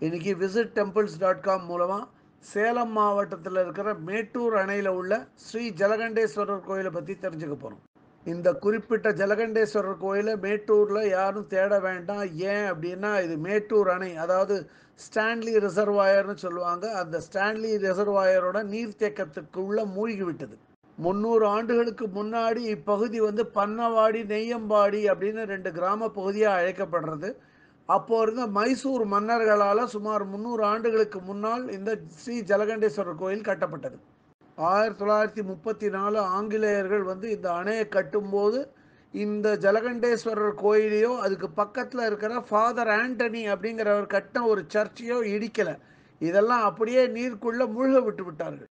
இன்றைக்கி visitTemples.com மூலமாக சேலம் மாவட்டத்தில் இருக்கிற மேட்டூர் அணையில் உள்ள ஸ்ரீ ஜலகண்டேஸ்வரர் கோயிலை பற்றி தெரிஞ்சுக்க போகிறோம். இந்த குறிப்பிட்ட ஜலகண்டேஸ்வரர் கோயிலை மேட்டூரில் யாரும் தேட வேண்டாம். ஏன் அப்படின்னா, இது மேட்டூர் அணை, அதாவது ஸ்டான்லி ரிசர்வாயர்னு சொல்லுவாங்க. அந்த ஸ்டான்லி ரிசர்வாயரோட நீர்த்தேக்கத்துக்குள்ளே மூழ்கி விட்டது. 300 ஆண்டுகளுக்கு முன்னாடி இப்பகுதி பன்னவாடி, நெய்யம்பாடி அப்படின்னு 2 கிராம பகுதியாக அழைக்கப்படுறது. அப்போ இருந்த மைசூர் மன்னர்களால் சுமார் 300 ஆண்டுகளுக்கு முன்னால் இந்த ஸ்ரீ ஜலகண்டேஸ்வரர் கோயில் கட்டப்பட்டது. 1934 ஆங்கிலேயர்கள் இந்த அணையை கட்டும்போது இந்த ஜலகண்டேஸ்வரர் கோயிலையோ அதுக்கு பக்கத்தில் இருக்கிற ஃபாதர் ஆண்டனி அப்படிங்கிறவர் கட்டின ஒரு சர்ச்சையோ இடிக்கலை. இதெல்லாம் அப்படியே நீருக்குள்ளே மூழ்க விட்டு விட்டார்கள்.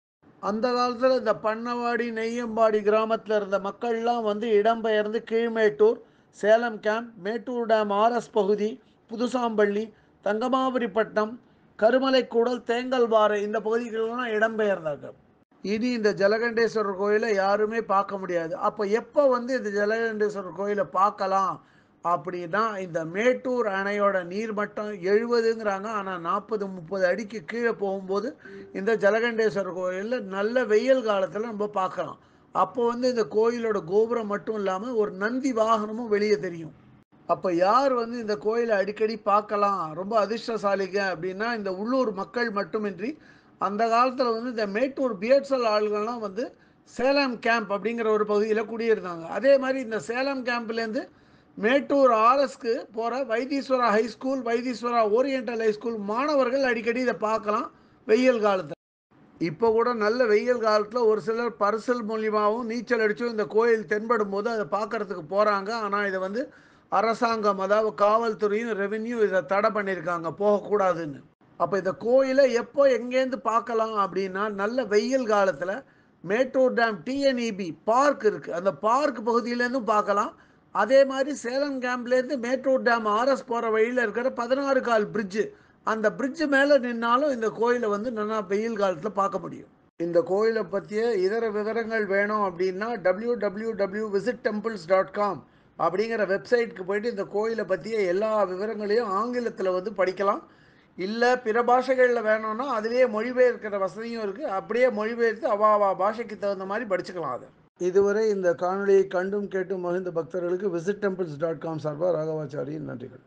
அந்த காலத்தில் இந்த பண்ணவாடி, நெய்யம்பாடி கிராமத்தில் இருந்த மக்கள்லாம் இடம்பெயர்ந்து Keelmettur, Salem camp, Mettur dam RS பகுதி, புதுசாம்பள்ளி, தங்கமாபுரிப்பட்டினம், கருமலைக்கூடல், தேங்கல்பாறை இந்த பகுதிகளெல்லாம் இடம்பெயர்ந்தார்கள். இனி இந்த ஜலகண்டேஸ்வரர் கோயிலை யாருமே பார்க்க முடியாது. அப்போ எப்போ இந்த ஜலகண்டேஸ்வரர் கோயிலை பார்க்கலாம் அப்படின்னா, இந்த மேட்டூர் அணையோட நீர்மட்டம் 70ங்கிறாங்க. ஆனால் 40-30 அடிக்கு கீழே போகும்போது இந்த ஜலகண்டேஸ்வரர் கோயிலில் நல்ல வெயில் காலத்தில் நம்ம பார்க்கலாம். அப்போ இந்த கோயிலோட கோபுரம் மட்டும் இல்லாமல் ஒரு நந்தி வாகனமும் வெளியே தெரியும். அப்போ யார் இந்த கோயிலை அடிக்கடி பார்க்கலாம், ரொம்ப அதிர்ஷ்டசாலிங்க அப்படின்னா, இந்த உள்ளூர் மக்கள் மட்டுமின்றி அந்த காலத்தில் இந்த மேட்டூர் பிஎட்எல் ஆளுகள்லாம் சேலம் கேம்ப் அப்படிங்கிற ஒரு பகுதியில் குடியிருந்தாங்க. அதே மாதிரி இந்த சேலம் கேம்ப்லேருந்து மேட்டூர் ஆர்எஸ்க்கு போகிற Vaitheeswara high school, Vaitheeswara oriental high school மாணவர்கள் அடிக்கடி இதை பார்க்கலாம் வெயில் காலத்தில். இப்போ கூட நல்ல வெயில் காலத்தில் ஒரு சிலர் பரிசல் மூலியமாகவும் நீச்சல் அடித்தும் இந்த கோயில் தென்படும் போது அதை பார்க்குறதுக்கு போகிறாங்க. ஆனால் இதை அரசாங்கம், அதாவது காவல்துறையும் ரெவென்யூ இதை தடை பண்ணியிருக்காங்க, போகக்கூடாதுன்னு. அப்போ இந்த கோயிலை எப்போ எங்கேருந்து பார்க்கலாம் அப்படின்னா, நல்ல வெயில் காலத்தில் மேட்டூர் டேம் டிஎன்இபி பார்க் இருக்குது, அந்த பார்க் பகுதியிலேருந்தும் பார்க்கலாம். அதே மாதிரி சேலம் கேம்ப்லேருந்து மேட்டூர் டேம் ஆர்எஸ் போகிற வழியில் இருக்கிற 16 கால் பிரிட்ஜு, அந்த பிரிட்ஜு மேலே நின்னாலும் இந்த கோயிலை நல்லா வெயில் காலத்தில் பார்க்க முடியும். இந்த கோயிலை பற்றிய இதர விவரங்கள் வேணும் அப்படின்னா www.visitTemples.com அப்படிங்கிற வெப்சைட்டுக்கு போயிட்டு இந்த கோயிலை பற்றிய எல்லா விவரங்களையும் ஆங்கிலத்தில் படிக்கலாம். இல்லை பிற பாஷைகளில் வேணும்னா அதிலேயே மொழிபெயர்க்கிற வசதியும் இருக்குது. அப்படியே மொழிபெயர்த்து அவாவா பாஷைக்கு தகுந்த மாதிரி படிச்சுக்கலாம் அதை. இதுவரை இந்த காணொலியை கண்டும் கேட்டும் மகிழ்ந்த பக்தர்களுக்கு visitTemples.com சார்பாக ராகவாச்சாரியின் நன்றிகள்.